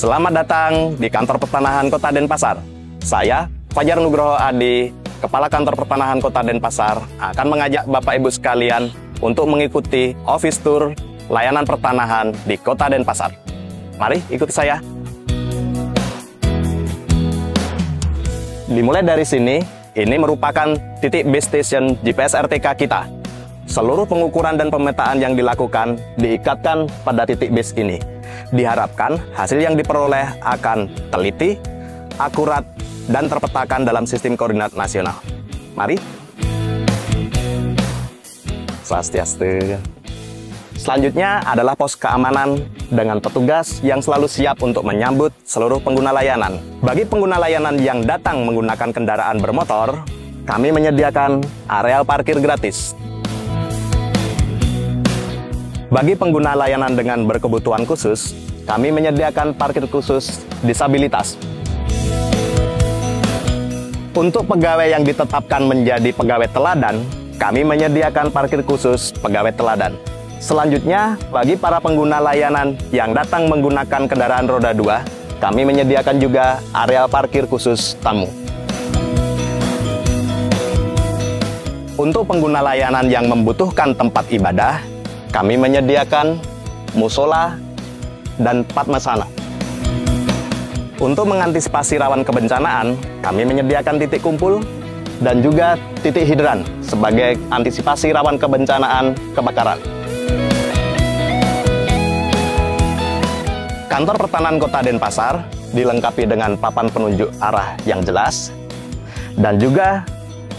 Selamat datang di Kantor Pertanahan Kota Denpasar. Saya, Fajar Nugroho Adi, Kepala Kantor Pertanahan Kota Denpasar, akan mengajak Bapak Ibu sekalian untuk mengikuti office tour layanan pertanahan di Kota Denpasar. Mari ikuti saya. Dimulai dari sini, ini merupakan titik base station GPS RTK kita. Seluruh pengukuran dan pemetaan yang dilakukan diikatkan pada titik base ini. Diharapkan hasil yang diperoleh akan teliti, akurat, dan terpetakan dalam sistem koordinat nasional. Mari. Swastiastu. Selanjutnya adalah pos keamanan dengan petugas yang selalu siap untuk menyambut seluruh pengguna layanan. Bagi pengguna layanan yang datang menggunakan kendaraan bermotor, kami menyediakan areal parkir gratis. Bagi pengguna layanan dengan berkebutuhan khusus, kami menyediakan parkir khusus disabilitas. Untuk pegawai yang ditetapkan menjadi pegawai teladan, kami menyediakan parkir khusus pegawai teladan. Selanjutnya, bagi para pengguna layanan yang datang menggunakan kendaraan roda 2, kami menyediakan juga areal parkir khusus tamu. Untuk pengguna layanan yang membutuhkan tempat ibadah, kami menyediakan musola dan padmasana. Untuk mengantisipasi rawan kebencanaan, kami menyediakan titik kumpul dan juga titik hidran sebagai antisipasi rawan kebencanaan kebakaran. Kantor Pertanahan Kota Denpasar dilengkapi dengan papan penunjuk arah yang jelas, dan juga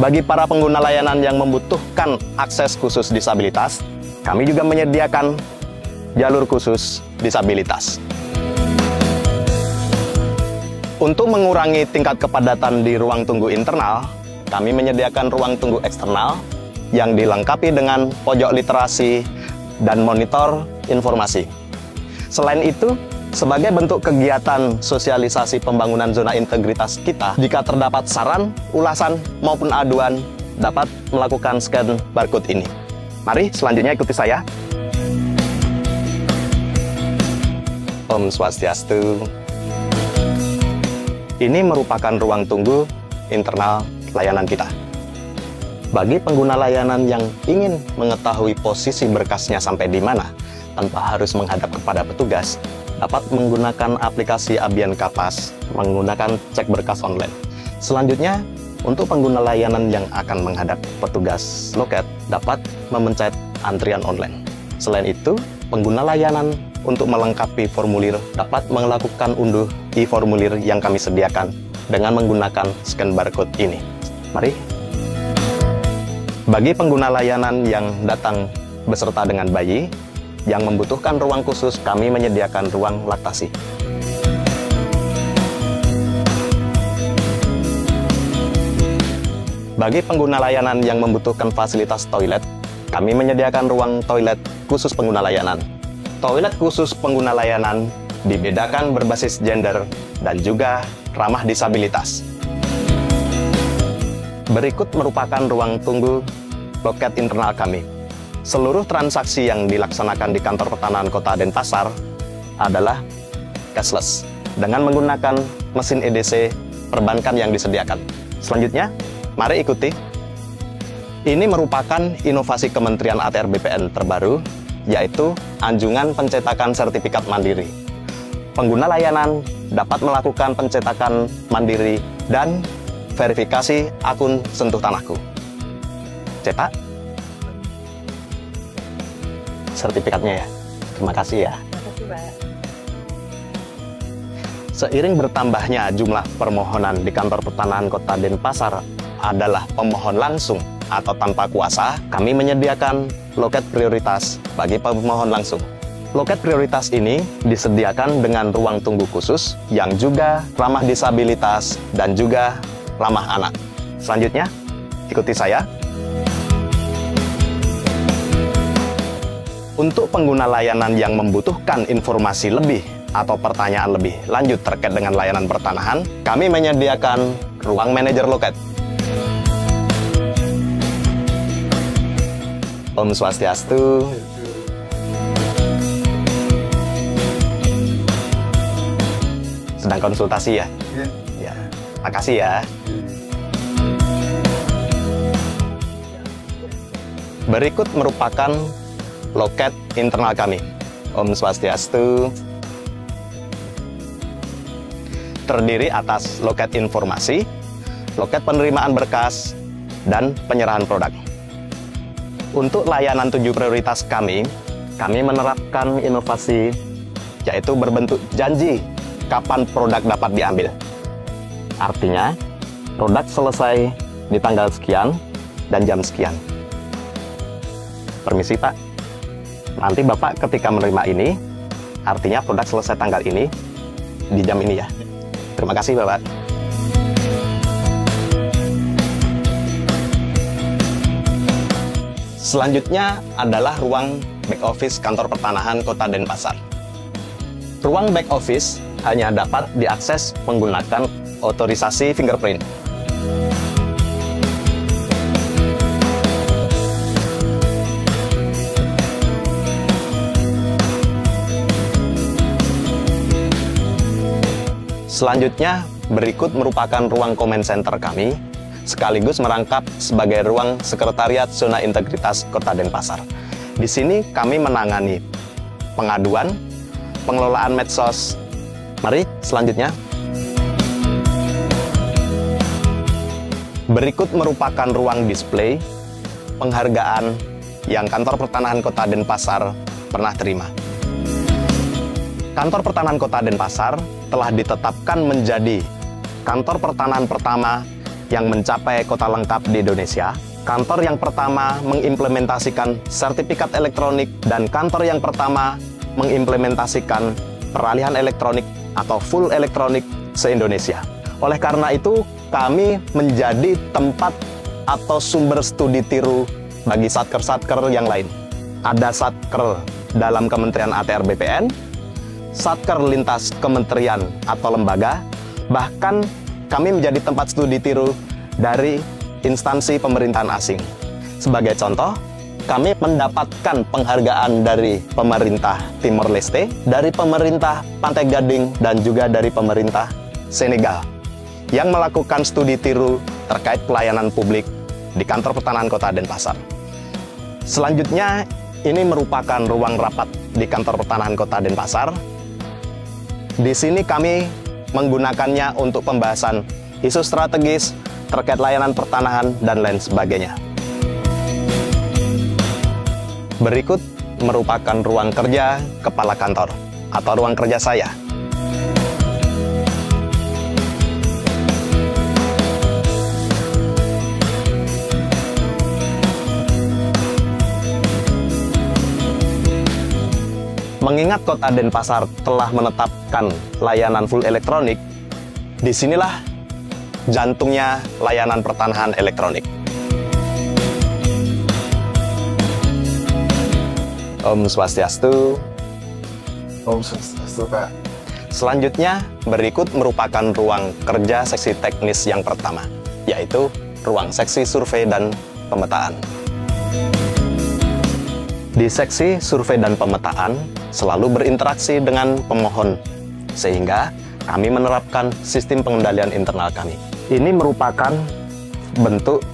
bagi para pengguna layanan yang membutuhkan akses khusus disabilitas, kami juga menyediakan jalur khusus disabilitas. Untuk mengurangi tingkat kepadatan di ruang tunggu internal, kami menyediakan ruang tunggu eksternal yang dilengkapi dengan pojok literasi dan monitor informasi. Selain itu, sebagai bentuk kegiatan sosialisasi pembangunan zona integritas kita, jika terdapat saran, ulasan, maupun aduan, dapat melakukan scan barcode ini. Mari selanjutnya ikuti saya. Om Swastiastu. Ini merupakan ruang tunggu internal layanan kita. Bagi pengguna layanan yang ingin mengetahui posisi berkasnya sampai di mana, tanpa harus menghadap kepada petugas, dapat menggunakan aplikasi Abian Kapas, menggunakan cek berkas online. Selanjutnya, untuk pengguna layanan yang akan menghadap petugas loket, dapat memencet antrian online. Selain itu, pengguna layanan untuk melengkapi formulir dapat melakukan unduh e-formulir yang kami sediakan dengan menggunakan scan barcode ini. Mari. Bagi pengguna layanan yang datang beserta dengan bayi, yang membutuhkan ruang khusus, kami menyediakan ruang laktasi. Bagi pengguna layanan yang membutuhkan fasilitas toilet, kami menyediakan ruang toilet khusus pengguna layanan. Toilet khusus pengguna layanan dibedakan berbasis gender dan juga ramah disabilitas. Berikut merupakan ruang tunggu loket internal kami. Seluruh transaksi yang dilaksanakan di Kantor Pertanahan Kota Denpasar adalah cashless dengan menggunakan mesin EDC perbankan yang disediakan. Selanjutnya, mari ikuti. Ini merupakan inovasi Kementerian ATR BPN terbaru, yaitu anjungan pencetakan sertifikat mandiri. Pengguna layanan dapat melakukan pencetakan mandiri dan verifikasi akun Sentuh Tanahku. Cetak sertifikatnya ya. Terima kasih ya. Terima kasih, Pak. Seiring bertambahnya jumlah permohonan di Kantor Pertanahan Kota Denpasar adalah pemohon langsung atau tanpa kuasa, kami menyediakan loket prioritas bagi pemohon langsung. Loket prioritas ini disediakan dengan ruang tunggu khusus yang juga ramah disabilitas dan juga ramah anak. Selanjutnya, ikuti saya. Untuk pengguna layanan yang membutuhkan informasi lebih atau pertanyaan lebih lanjut terkait dengan layanan pertanahan, kami menyediakan ruang manajer loket. Om Swastiastu. sedang konsultasi ya? Iya. Ya, makasih ya. Berikut merupakan loket internal kami. Om Swastiastu. Terdiri atas loket informasi, loket penerimaan berkas, dan penyerahan produk. Untuk layanan 7 prioritas kami menerapkan inovasi, yaitu berbentuk janji kapan produk dapat diambil. Artinya, produk selesai di tanggal sekian dan jam sekian. Permisi Pak, nanti Bapak ketika menerima ini, artinya produk selesai tanggal ini, di jam ini ya. Terima kasih Bapak. Selanjutnya adalah ruang back office kantor pertanahan Kota Denpasar. Ruang back office hanya dapat diakses menggunakan otorisasi fingerprint. Selanjutnya, berikut merupakan ruang comment center kami, sekaligus merangkap sebagai ruang sekretariat zona integritas Kota Denpasar. Di sini kami menangani pengaduan, pengelolaan medsos. Mari, selanjutnya. Berikut merupakan ruang display penghargaan yang Kantor Pertanahan Kota Denpasar pernah terima. Kantor Pertanahan Kota Denpasar telah ditetapkan menjadi kantor pertanahan pertama yang mencapai kota lengkap di Indonesia, kantor yang pertama mengimplementasikan sertifikat elektronik, dan kantor yang pertama mengimplementasikan peralihan elektronik atau full elektronik se-Indonesia. Oleh karena itu, kami menjadi tempat atau sumber studi tiru bagi satker-satker yang lain. Ada satker dalam Kementerian ATR BPN, satker lintas kementerian atau lembaga, bahkan kami menjadi tempat studi tiru dari instansi pemerintahan asing. Sebagai contoh, kami mendapatkan penghargaan dari pemerintah Timor Leste, dari pemerintah Pantai Gading, dan juga dari pemerintah Senegal yang melakukan studi tiru terkait pelayanan publik di Kantor Pertanahan Kota Denpasar. Selanjutnya, ini merupakan ruang rapat di Kantor Pertanahan Kota Denpasar. Di sini kami menggunakannya untuk pembahasan isu strategis terkait layanan pertanahan dan lain sebagainya. Berikut merupakan ruang kerja kepala kantor atau ruang kerja saya. Mengingat Kota Denpasar telah menetapkan layanan full elektronik, disinilah jantungnya layanan pertanahan elektronik. Om Swastiastu. Om Swastiastu, Pak. Selanjutnya, berikut merupakan ruang kerja seksi teknis yang pertama, yaitu ruang seksi survei dan pemetaan. Di seksi survei dan pemetaan, selalu berinteraksi dengan pemohon, sehingga kami menerapkan sistem pengendalian internal kami. Ini merupakan bentuk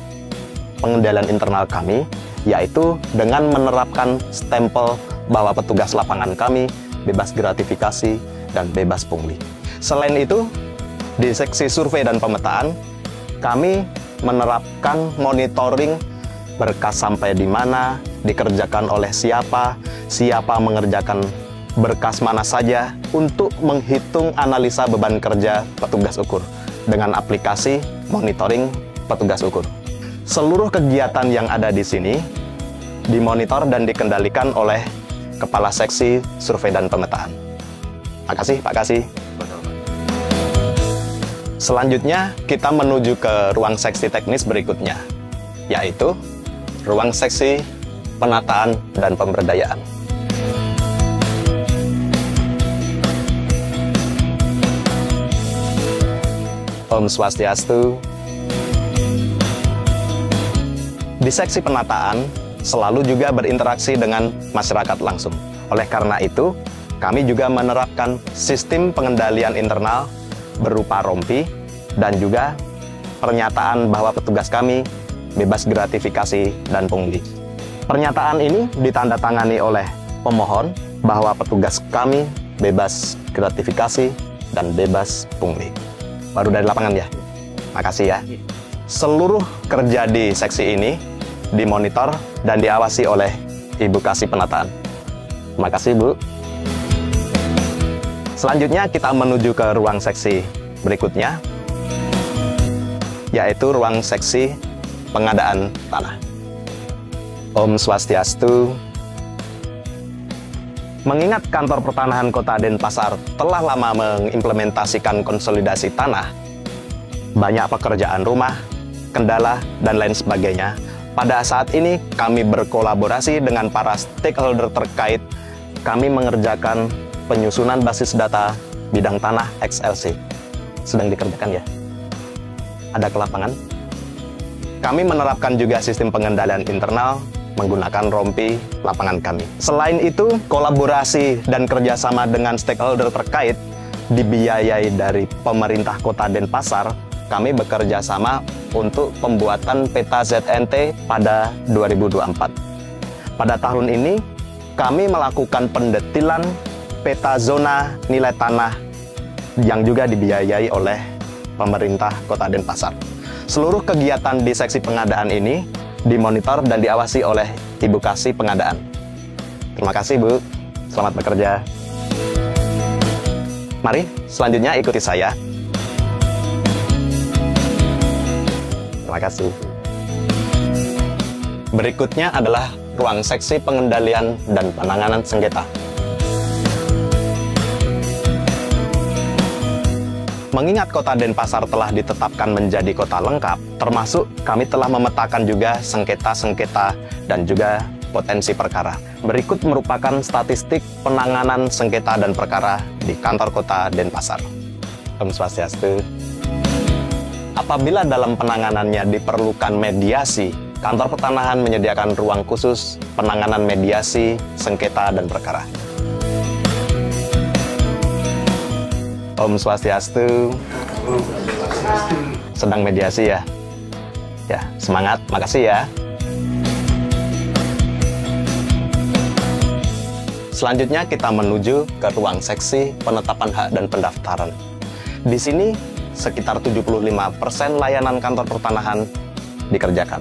pengendalian internal kami, yaitu dengan menerapkan stempel bahwa petugas lapangan kami bebas gratifikasi dan bebas pungli. Selain itu, di seksi survei dan pemetaan, kami menerapkan monitoring berkas sampai di mana, dikerjakan oleh siapa, siapa mengerjakan berkas mana saja, untuk menghitung analisa beban kerja petugas ukur dengan aplikasi monitoring petugas ukur. Seluruh kegiatan yang ada di sini dimonitor dan dikendalikan oleh Kepala Seksi Survei dan Pemetaan. Makasih Pak Kasih. Selanjutnya kita menuju ke ruang seksi teknis berikutnya, yaitu ruang seksi penataan dan pemberdayaan. Om Swastiastu. Di seksi penataan, selalu juga berinteraksi dengan masyarakat langsung. Oleh karena itu, kami juga menerapkan sistem pengendalian internal berupa rompi dan juga pernyataan bahwa petugas kami bebas gratifikasi dan pungli. Pernyataan ini ditandatangani oleh pemohon bahwa petugas kami bebas gratifikasi dan bebas pungli. Baru dari lapangan ya? Makasih ya. Seluruh kerja di seksi ini dimonitor dan diawasi oleh Ibu Kasih Penataan. Terima kasih, Bu. Selanjutnya kita menuju ke ruang seksi berikutnya, yaitu ruang seksi pengadaan tanah. Om Swastiastu. Mengingat Kantor Pertanahan Kota Denpasar telah lama mengimplementasikan konsolidasi tanah, banyak pekerjaan rumah, kendala, dan lain sebagainya, pada saat ini kami berkolaborasi dengan para stakeholder terkait. Kami mengerjakan penyusunan basis data bidang tanah XLC. Sedang dikerjakan ya? Ada ke lapangan? Kami menerapkan juga sistem pengendalian internal menggunakan rompi lapangan kami. Selain itu, kolaborasi dan kerjasama dengan stakeholder terkait dibiayai dari pemerintah Kota Denpasar. Kami bekerja sama untuk pembuatan peta ZNT pada 2024. Pada tahun ini, kami melakukan pendetilan peta zona nilai tanah yang juga dibiayai oleh pemerintah Kota Denpasar. Seluruh kegiatan di seksi pengadaan ini dimonitor dan diawasi oleh Ibu Kasih Pengadaan. Terima kasih, Bu. Selamat bekerja. Mari, selanjutnya ikuti saya. Terima kasih. Berikutnya adalah ruang seksi pengendalian dan penanganan sengketa. Mengingat Kota Denpasar telah ditetapkan menjadi kota lengkap, termasuk kami telah memetakan juga sengketa-sengketa dan juga potensi perkara. Berikut merupakan statistik penanganan sengketa dan perkara di Kantor Kota Denpasar. Om Swastiastu. Apabila dalam penanganannya diperlukan mediasi, Kantor Pertanahan menyediakan ruang khusus penanganan mediasi, sengketa, dan perkara. Om Swastiastu. Sedang mediasi ya? Ya, semangat. Makasih ya. Selanjutnya kita menuju ke ruang seksi penetapan hak dan pendaftaran. Di sini sekitar 75% layanan Kantor Pertanahan dikerjakan.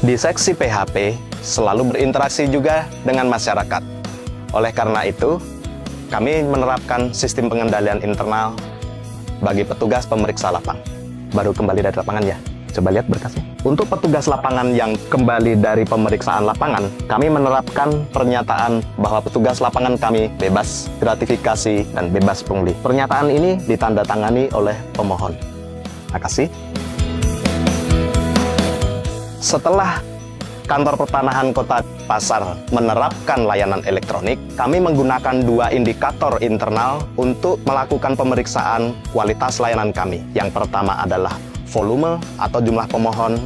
Di seksi PHP selalu berinteraksi juga dengan masyarakat. Oleh karena itu, kami menerapkan sistem pengendalian internal bagi petugas pemeriksa lapang. Baru kembali dari lapangan ya? Coba lihat berkasnya. Untuk petugas lapangan yang kembali dari pemeriksaan lapangan, kami menerapkan pernyataan bahwa petugas lapangan kami bebas gratifikasi dan bebas pungli. Pernyataan ini ditandatangani oleh pemohon. Makasih. Setelah Kantor Pertanahan Kota Denpasar menerapkan layanan elektronik, kami menggunakan dua indikator internal untuk melakukan pemeriksaan kualitas layanan kami. Yang pertama adalah volume atau jumlah pemohon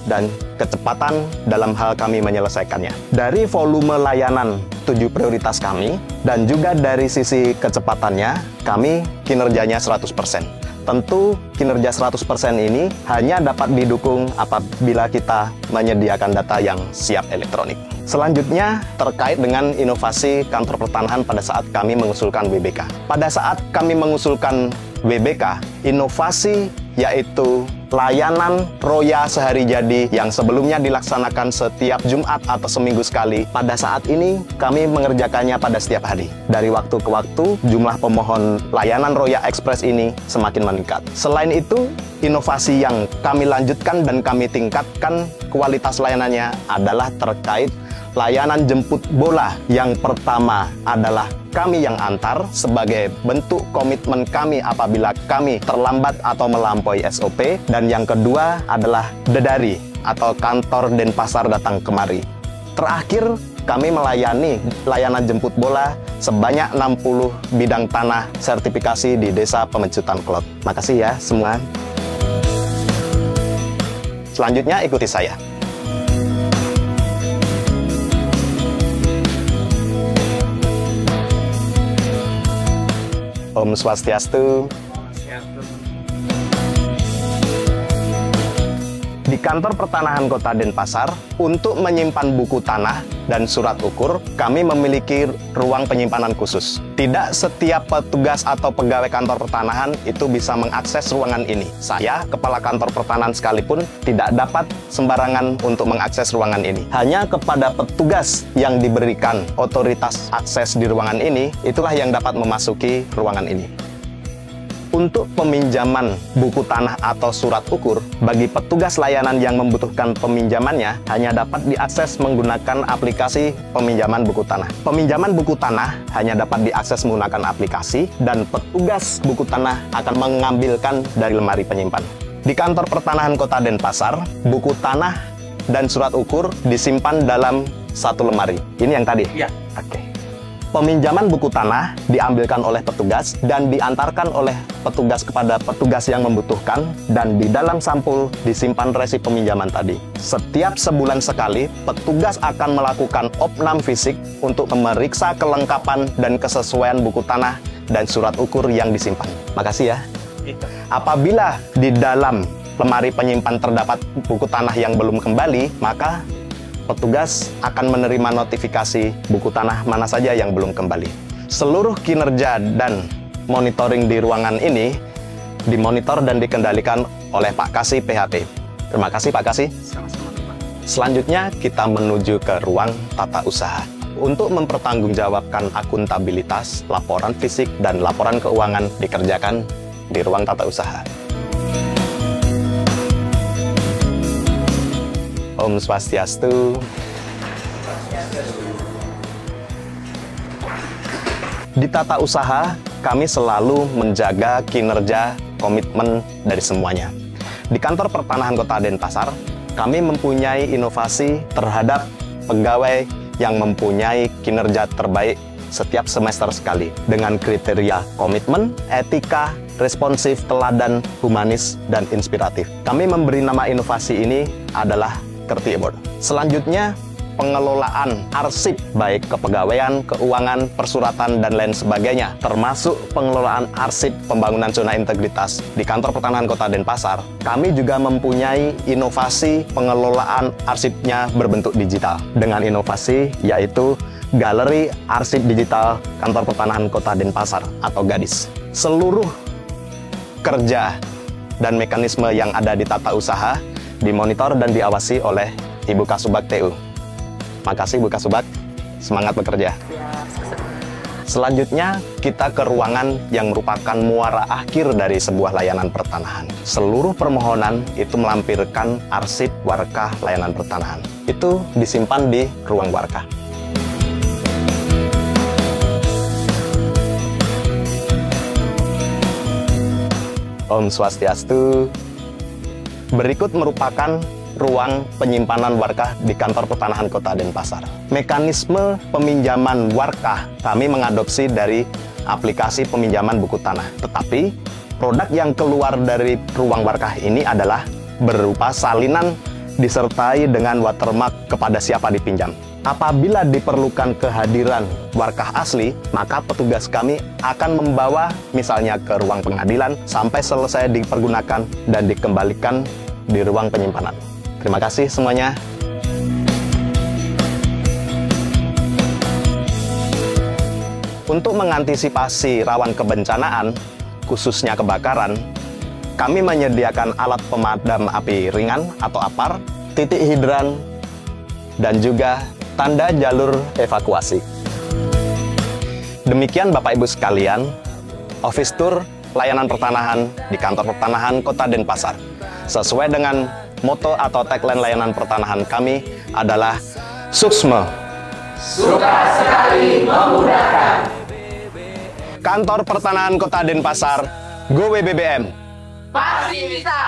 dan kecepatan dalam hal kami menyelesaikannya. Dari volume layanan 7 prioritas kami dan juga dari sisi kecepatannya, kami kinerjanya 100%. Tentu kinerja 100% ini hanya dapat didukung apabila kita menyediakan data yang siap elektronik. Selanjutnya terkait dengan inovasi Kantor Pertanahan pada saat kami mengusulkan WBK. Pada saat kami mengusulkan WBK, inovasi yaitu layanan Roya Sehari Jadi yang sebelumnya dilaksanakan setiap Jumat atau seminggu sekali. Pada saat ini kami mengerjakannya pada setiap hari. Dari waktu ke waktu, jumlah pemohon layanan Roya Express ini semakin meningkat. Selain itu, inovasi yang kami lanjutkan dan kami tingkatkan kualitas layanannya adalah terkait layanan jemput bola. Yang pertama adalah kami yang antar sebagai bentuk komitmen kami apabila kami terlambat atau melampaui SOP. Dan yang kedua adalah Dedari atau Kantor Denpasar datang kemari. Terakhir, kami melayani layanan jemput bola sebanyak 60 bidang tanah sertifikasi di Desa Pemecutan Klot. Makasih ya semua. Selanjutnya ikuti saya. Om Swastiastu. Di kantor pertanahan Kota Denpasar, untuk menyimpan buku tanah dan surat ukur, kami memiliki ruang penyimpanan khusus. Tidak setiap petugas atau pegawai kantor pertanahan itu bisa mengakses ruangan ini. Saya, kepala kantor pertanahan sekalipun, tidak dapat sembarangan untuk mengakses ruangan ini. Hanya kepada petugas yang diberikan otoritas akses di ruangan ini, itulah yang dapat memasuki ruangan ini. Untuk peminjaman buku tanah atau surat ukur, bagi petugas layanan yang membutuhkan peminjamannya, hanya dapat diakses menggunakan aplikasi peminjaman buku tanah. Peminjaman buku tanah hanya dapat diakses menggunakan aplikasi, dan petugas buku tanah akan mengambilkan dari lemari penyimpan. Di kantor pertanahan Kota Denpasar, buku tanah dan surat ukur disimpan dalam satu lemari. Ini yang tadi? Iya. Oke. Peminjaman buku tanah diambilkan oleh petugas dan diantarkan oleh petugas kepada petugas yang membutuhkan, dan di dalam sampul disimpan resi peminjaman tadi. Setiap sebulan sekali, petugas akan melakukan opnam fisik untuk memeriksa kelengkapan dan kesesuaian buku tanah dan surat ukur yang disimpan. Makasih ya. Apabila di dalam lemari penyimpan terdapat buku tanah yang belum kembali, maka petugas akan menerima notifikasi buku tanah mana saja yang belum kembali. Seluruh kinerja dan monitoring di ruangan ini dimonitor dan dikendalikan oleh Pak Kasih PHP. Terima kasih Pak Kasih. Selanjutnya kita menuju ke ruang tata usaha. Untuk mempertanggungjawabkan akuntabilitas, laporan fisik dan laporan keuangan dikerjakan di ruang tata usaha. Om Swastiastu. Di tata usaha, kami selalu menjaga kinerja komitmen dari semuanya. Di kantor pertanahan Kota Denpasar, kami mempunyai inovasi terhadap pegawai yang mempunyai kinerja terbaik setiap semester sekali, dengan kriteria komitmen, etika, responsif, teladan, humanis, dan inspiratif. Kami memberi nama inovasi ini adalah Kerti Award. Selanjutnya, pengelolaan arsip baik kepegawaian, keuangan, persuratan, dan lain sebagainya, termasuk pengelolaan arsip pembangunan zona integritas di kantor pertanahan Kota Denpasar. Kami juga mempunyai inovasi pengelolaan arsipnya berbentuk digital dengan inovasi yaitu Galeri Arsip Digital Kantor Pertanahan Kota Denpasar atau GADIS. Seluruh kerja dan mekanisme yang ada di tata usaha dimonitor dan diawasi oleh Ibu Kasubag TU. Makasih Bu Kasubag, semangat bekerja. Selanjutnya kita ke ruangan yang merupakan muara akhir dari sebuah layanan pertanahan. Seluruh permohonan itu melampirkan arsip warkah layanan pertanahan. Itu disimpan di ruang warkah. Om Swastiastu. Berikut merupakan ruang penyimpanan warkah di kantor pertanahan Kota Denpasar. Mekanisme peminjaman warkah kami mengadopsi dari aplikasi peminjaman buku tanah. Tetapi produk yang keluar dari ruang warkah ini adalah berupa salinan disertai dengan watermark kepada siapa dipinjam. Apabila diperlukan kehadiran warkah asli, maka petugas kami akan membawa misalnya ke ruang pengadilan sampai selesai dipergunakan dan dikembalikan di ruang penyimpanan. Terima kasih semuanya. Untuk mengantisipasi rawan kebencanaan, khususnya kebakaran, kami menyediakan alat pemadam api ringan atau APAR, titik hidran, dan juga tanda jalur evakuasi. Demikian Bapak Ibu sekalian, office tour layanan pertanahan di kantor pertanahan Kota Denpasar. Sesuai dengan moto atau tagline layanan pertanahan kami adalah Suksma. Suka sekali memudahkan. Kantor pertanahan Kota Denpasar, Go WBBM. Pasti bisa.